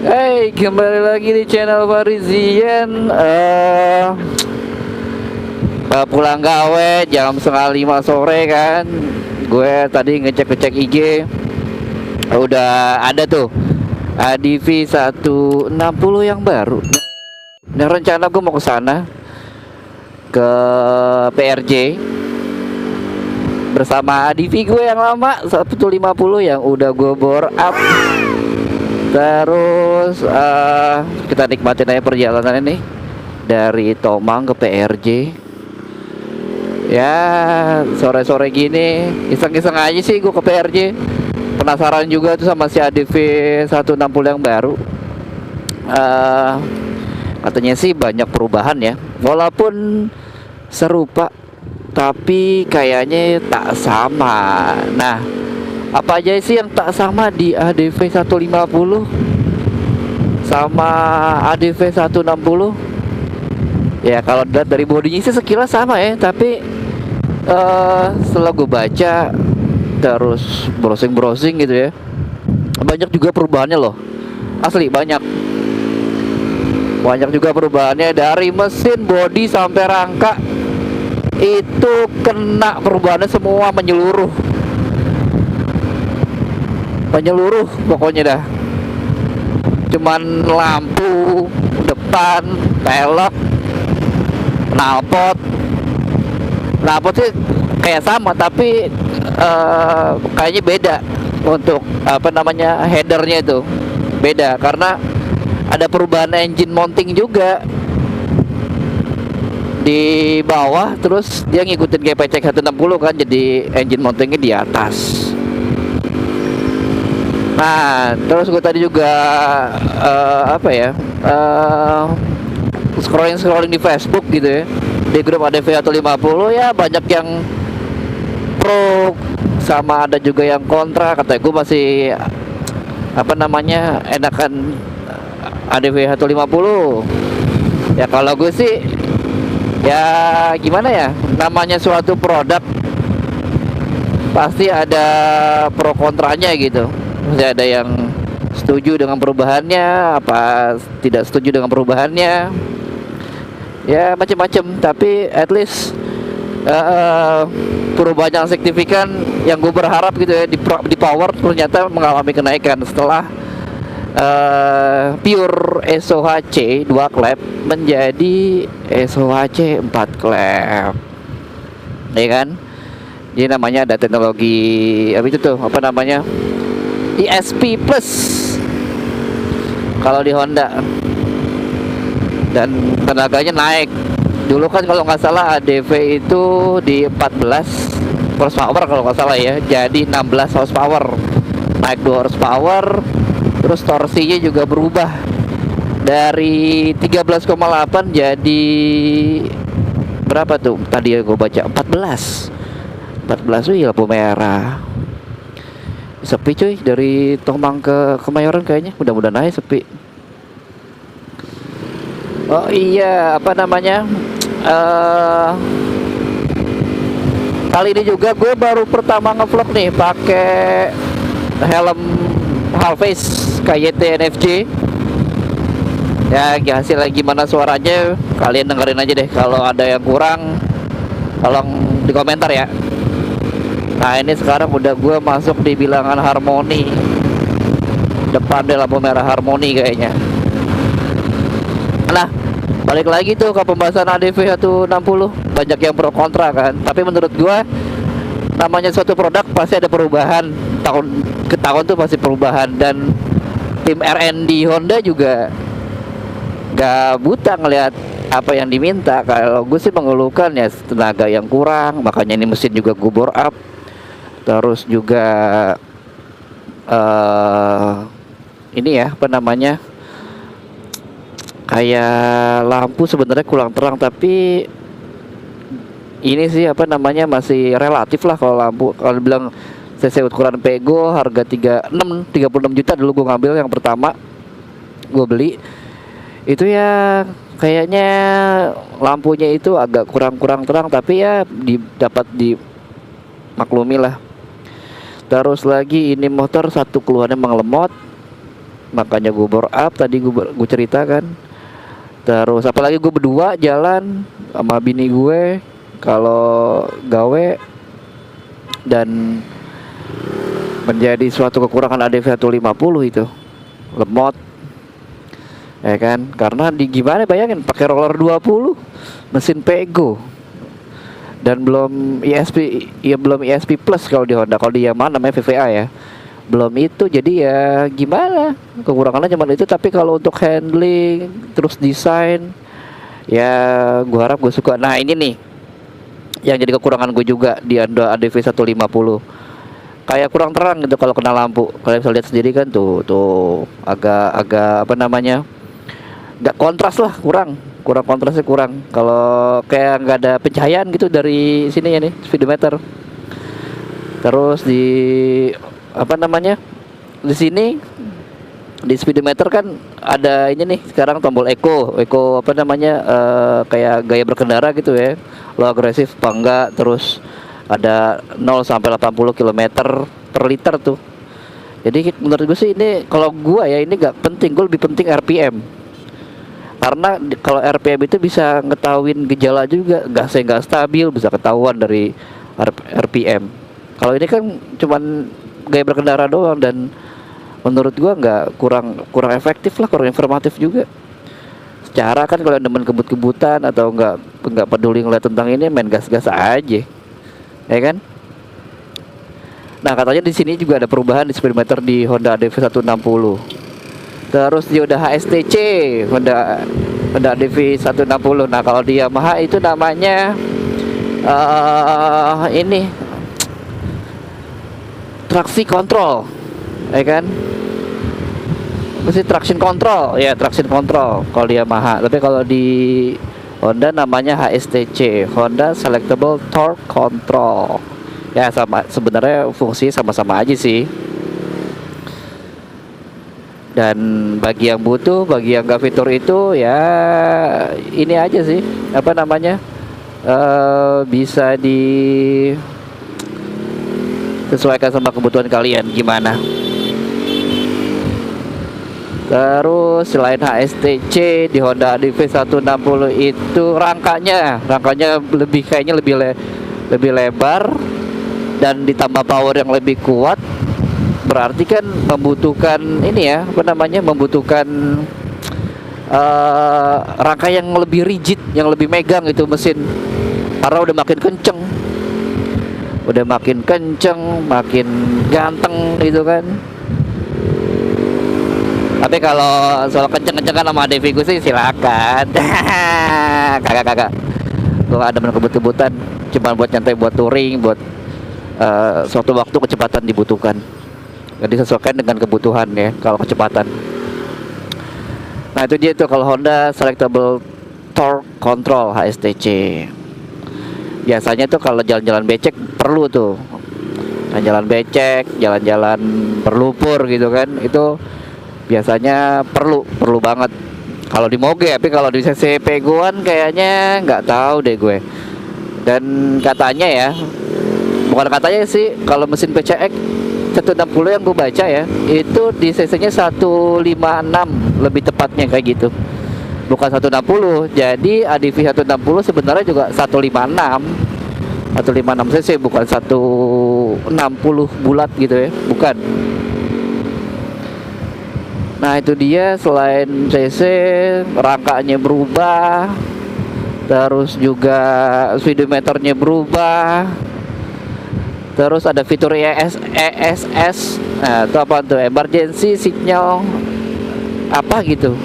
Hey, kembali lagi di channel Farizian. Pulang gawe jam setengah 5 sore kan. Gue tadi ngecek IG, udah ada tuh ADV 160 yang baru. Nah, rencana gue mau ke sana, ke PRJ, bersama ADV gue yang lama 150 yang udah gue bore up. Terus kita nikmatin aja perjalanan ini dari Tomang ke PRJ. Ya sore-sore gini iseng-iseng aja sih gue ke PRJ. Penasaran juga tuh sama si ADV 160 yang baru. Katanya sih banyak perubahan ya, walaupun serupa tapi kayaknya tak sama. Nah, apa aja sih yang tak sama di ADV 150 sama ADV 160? Ya kalau dari bodinya sih sekilas sama ya, tapi setelah gue baca terus browsing gitu ya, banyak juga perubahannya loh. Asli banyak juga perubahannya, dari mesin, bodi sampai rangka itu kena perubahannya semua, menyeluruh pokoknya dah. Cuman lampu depan, pelek, knalpot sih kayak sama, tapi kayaknya beda. Untuk headernya itu beda karena ada perubahan engine mounting juga di bawah, terus dia ngikutin kayak PCX 160 kan, jadi engine mountingnya di atas. Nah, terus gue tadi juga scrolling di Facebook gitu ya, di grup ADV 150 ya, banyak yang pro sama ada juga yang kontra. Kata gue masih enakan ADV 150. Ya kalau gue sih ya gimana ya, namanya suatu produk pasti ada pro kontranya gitu. Masih ada yang setuju dengan perubahannya, apa tidak setuju dengan perubahannya, ya macam-macam. Tapi at least perubahan yang signifikan yang gue berharap gitu ya, di power ternyata mengalami kenaikan setelah pure SOHC 2 klep menjadi SOHC 4 klep, ya kan. Jadi namanya ada teknologi ESP Plus kalau di Honda, dan tenaganya naik. Dulu kan kalau nggak salah ADV itu di 14 horsepower kalau nggak salah ya, jadi 16 horsepower, naik 2 horsepower. Terus torsinya juga berubah dari 13,8 jadi berapa tuh tadi ya, gue baca 14. Wih, lampu merah. Sepi cuy, dari Tomang ke Kemayoran kayaknya mudah-mudahan aja sepi. Oh iya, kali ini juga gue baru pertama ngevlog nih pakai helm half face KYT NFJ. Ya hasilnya gimana suaranya kalian dengerin aja deh. Kalau ada yang kurang tolong di komentar ya. Nah ini sekarang udah gue masuk di bilangan harmoni, depan deh lampu merah harmoni kayaknya. Nah balik lagi tuh ke pembahasan ADV 160, banyak yang pro kontra kan. Tapi menurut gue namanya suatu produk pasti ada perubahan, tahun ke tahun tuh pasti perubahan. Dan tim R&D Honda juga gak buta ngelihat apa yang diminta. Kalau gue sih mengeluhkan ya tenaga yang kurang, makanya ini mesin juga gue bore up. Terus juga kayak lampu sebenarnya kurang terang, tapi ini sih masih relatif lah. Kalau lampu, kalau bilang CC ukuran Pego harga 36 juta dulu gue ngambil yang pertama gue beli itu ya, kayaknya lampunya itu agak kurang terang, tapi ya dapat dimaklumi lah. Terus lagi ini motor satu keluhannya emang lemot, makanya gue bore up tadi gue ceritakan. Terus apalagi gue berdua jalan sama bini gue kalau gawe, dan menjadi suatu kekurangan ADV 150 itu lemot, ya kan? Karena gimana bayangin pakai roller 20, mesin Pego, dan belum ESP, ya belum ESP Plus kalau di Honda. Kalau di Yamaha namanya VVA ya, belum itu. Jadi ya gimana, kekurangannya cuma itu. Tapi kalau untuk handling terus desain, ya gue harap gue suka. Nah ini nih yang jadi kekurangan gue juga di Honda ADV 150, kayak kurang terang gitu kalau kena lampu. Kalian bisa lihat sendiri kan tuh agak apa namanya, nggak kontras lah, kurang kontrasnya kurang. Kalau kayak nggak ada pencahayaan gitu dari sini ya nih speedometer. Terus di apa namanya, di sini di speedometer kan ada ini nih sekarang tombol eco apa namanya, kayak gaya berkendara gitu ya, lo agresif apa enggak. Terus ada 0 sampai 80 km per liter tuh. Jadi menurut gue sih ini, kalau gue ya ini gak penting, gue lebih penting RPM. Karena kalau RPM itu bisa ngetahuin gejala juga, gasnya nggak stabil bisa ketahuan dari RPM. Kalau ini kan cuman gaya berkendara doang, dan menurut gue nggak, kurang efektif lah, kurang informatif juga. Secara kan kalau demen kebut-kebutan atau nggak peduli ngeliat tentang ini, main gas-gas aja, ya kan? Nah katanya di sini juga ada perubahan di speedometer di Honda ADV 160. Terus dia udah HSTC, Honda ADV 160. Nah kalau di Yamaha itu namanya ini traksi control, ya kan? Mesti traction control, ya traction control kalau di Yamaha. Tapi kalau di Honda namanya HSTC, Honda Selectable Torque Control. Ya sama, sebenarnya fungsi sama-sama aja sih. Dan bagi yang butuh, bagi yang nggak fitur itu, ya ini aja sih, apa namanya, bisa disesuaikan sama kebutuhan kalian gimana. Terus selain HSTC di Honda ADV 160 itu rangkanya kayaknya lebih lebar dan ditambah power yang lebih kuat. Berarti kan membutuhkan ini ya, apa namanya, membutuhkan rangka yang lebih rigid, yang lebih megang itu mesin, karena udah makin kenceng, makin ganteng gitu kan. Tapi kalau soal kenceng-kencengan sama ADV gue sih silakan. Kagak. Gue ada kebut-kebutan, cuma buat nyantai, buat touring, buat suatu waktu kecepatan dibutuhkan. Jadi disesuaikan dengan kebutuhan ya kalau kecepatan. Nah itu dia tuh kalau Honda Selectable Torque Control HSTC. Biasanya tuh kalau jalan-jalan becek perlu tuh, jalan becek, jalan-jalan berlumpur gitu kan, itu biasanya perlu banget kalau di Moge. Tapi kalau di CC Pegoan kayaknya nggak tahu deh gue. Dan katanya ya, bukan katanya sih, kalau mesin PCX 160 yang gue baca ya, itu di cc-nya 156 lebih tepatnya kayak gitu, bukan 160. Jadi ADV 160 sebenarnya juga 156 cc, bukan 160 bulat gitu ya, bukan. Nah itu dia, selain cc, rangkanya berubah, terus juga speedometernya berubah. Terus ada fitur ESS. Nah itu apa tuh, emergency signal apa gitu.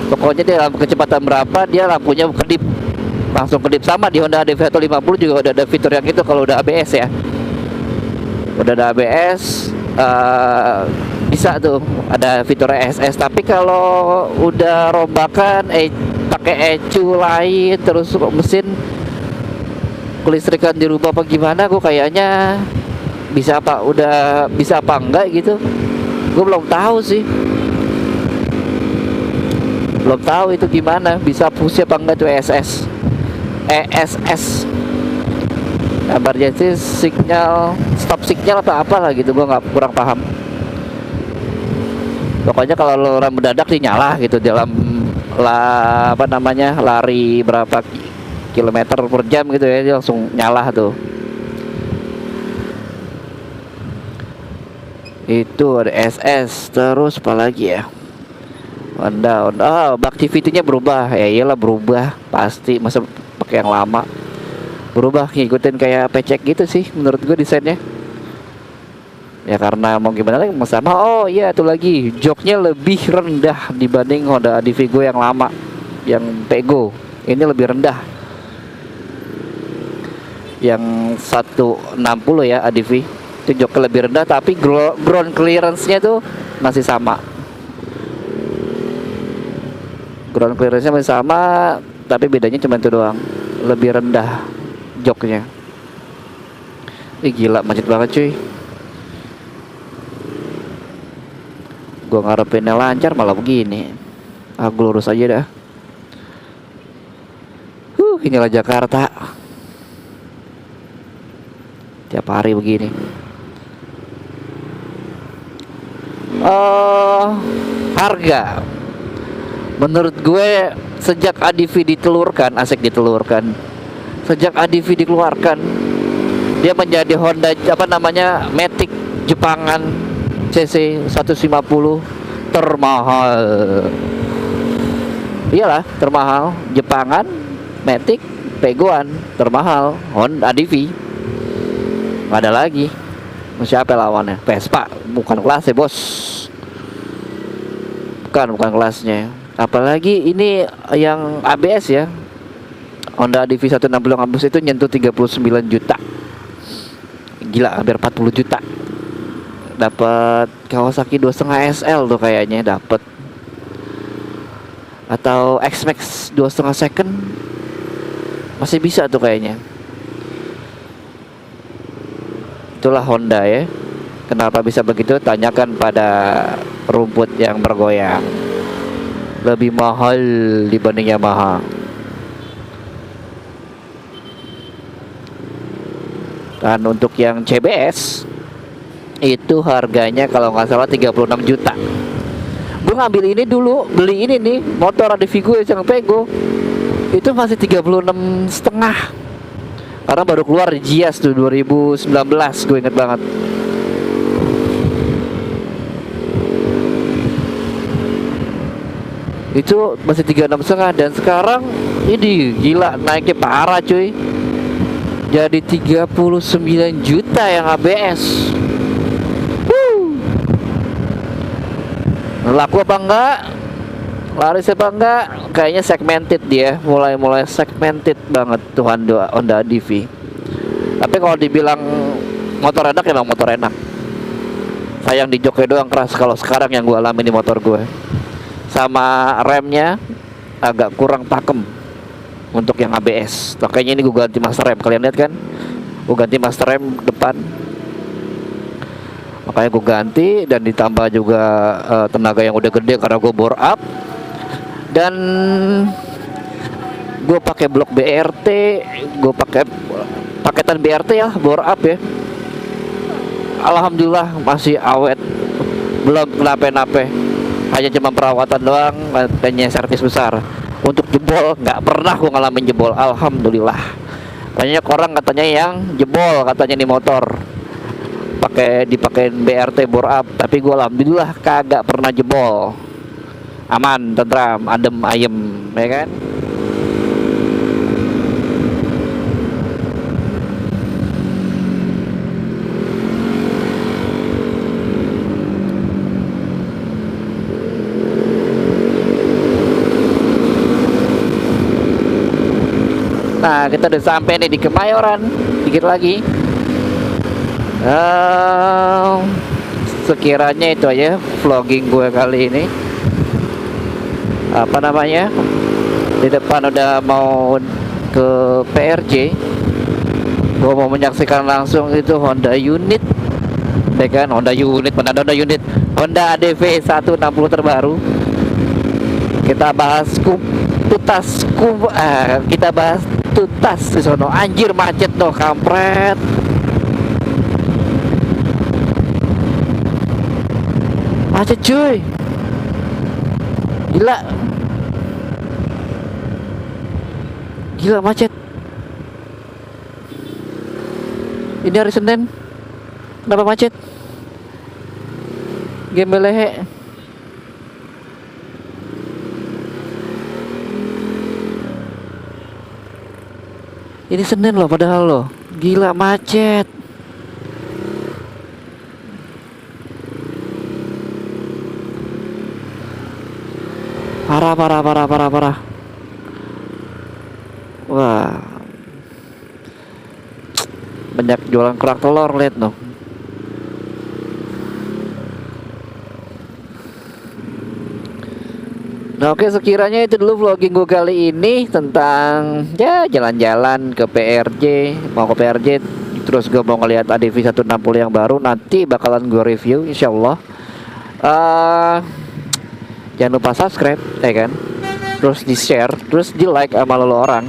Pokoknya dia lampu kecepatan berapa, dia lampunya kedip, langsung kedip. Sama di Honda ADV 150 juga udah ada fitur yang itu kalau udah ABS ya. Udah ada ABS, bisa tuh ada fitur ESS. Tapi kalau udah rombakan, pakai ECU lain, terus mesin kelistrikan dirubah apa gimana, gue kayaknya bisa apa enggak gitu, gue belum tahu sih, belum tahu itu gimana, bisa fungsi apa enggak tuh ESS emergency signal, stop signal atau apalah gitu, gue kurang paham. Pokoknya kalau lo rem mendadak sih nyala gitu dalam apa namanya, lari berapa kilometer per jam gitu ya, dia langsung nyala tuh. Itu ada SS, terus apa lagi ya? Honda. Oh, bak CVT-nya berubah. Ya iyalah berubah, pasti, masa pakai yang lama. Berubah ngikutin kayak pecek gitu sih menurut gue desainnya. Ya karena mau gimana lagi, sama. Oh iya, itu lagi joknya lebih rendah dibanding Honda ADV gue yang lama, yang Pego. Ini lebih rendah. Yang 160 ya ADV itu joknya lebih rendah, tapi ground clearance-nya tuh masih sama. Ground clearance-nya masih sama, tapi bedanya cuma itu doang, lebih rendah joknya. Ih gila, macet banget cuy. Gua ngarepinnya lancar malah begini. Gue lurus aja dah. Inilah Jakarta. Tiap hari begini. Harga. Menurut gue sejak ADV ditelurkan, asik ditelurkan. Sejak ADV dikeluarkan, dia menjadi Honda apa namanya, Matic Jepangan CC 150 termahal. Iyalah, termahal. Jepangan, Matic, Pegoan termahal. Honda ADV. Gak ada lagi. Siapa lawannya? Vespa, bukan kelasnya bos. Bukan kelasnya. Apalagi ini yang ABS ya. Honda ADV 160 yang ABS itu nyentuh 39 juta. Gila, hampir 40 juta. Dapat Kawasaki 2.5 SL tuh kayaknya dapat. Atau X-Max 2.5 second. Masih bisa tuh kayaknya. Itulah Honda ya. Kenapa bisa begitu? Tanyakan pada rumput yang bergoyang. Lebih mahal dibanding Yamaha. Dan untuk yang CBS itu harganya kalau nggak salah 36 juta. Gue ngambil ini dulu, beli ini nih, motor ADV gue yang Pego. Itu masih 36,5. Karena baru keluar di Gias tuh 2019, gue inget banget. Itu masih 36,5, dan sekarang ini gila naiknya parah cuy. Jadi 39 juta yang ABS. Laku apa enggak? Laris apa enggak? Kayaknya segmented dia, mulai segmented banget tuh Honda ADV. Tapi kalau dibilang motor enak, emang motor enak. Sayang di joknya doang keras kalau sekarang yang gue alami di motor gue. Sama remnya agak kurang pakem untuk yang ABS. Makanya ini gue ganti master rem. Kalian lihat kan? Gue ganti master rem depan. Makanya gue ganti, dan ditambah juga tenaga yang udah gede karena gue bore up. Dan gue pakai blok BRT, gue pakai paketan BRT ya, bore up ya. Alhamdulillah masih awet, belum kenapa-napa. Hanya cuma perawatan doang, katanya servis besar. Untuk jebol nggak pernah gue ngalamin jebol, alhamdulillah. Banyak orang katanya yang jebol katanya nih motor dipakein BRT bore up, tapi gue alhamdulillah kagak pernah jebol. Aman, tentram, adem ayem, ya kan? Nah, kita udah sampai nih di Kemayoran, dikit lagi. Sekiranya itu aja vlogging gue kali ini. Apa namanya, di depan udah mau ke PRJ. Gue mau menyaksikan langsung itu Honda Unit, ya kan? Honda Unit, Honda ADV 160 terbaru. Kita bahas kita bahas tuntas di sono. Anjir macet tuh, kampret. Macet cuy. Gila. Gila macet. Ini hari Senin. Kenapa macet? Gembel lehe. Ini Senin loh padahal loh. Gila macet. Parah. Wah. Banyak jualan kerak telur, lihat no. Nah oke, sekiranya itu dulu vlogging gue kali ini tentang ya jalan-jalan ke PRJ, mau ke PRJ, terus gue mau ngeliat ADV 160 yang baru, nanti bakalan gue review insyaallah. Jangan lupa subscribe ya kan, terus di share, terus di like sama lo orang.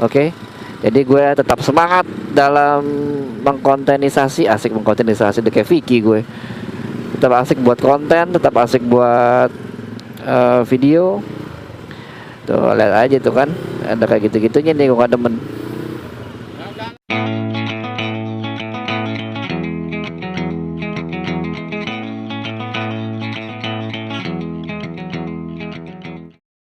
Oke, jadi gue tetap semangat dalam mengkontenisasi, asik mengkontenisasi kayak Vicky gue. Tetap asik buat konten, tetap asik buat video. Tuh lihat aja tuh kan, ada kayak gitu-gitunya nih gue gak demen.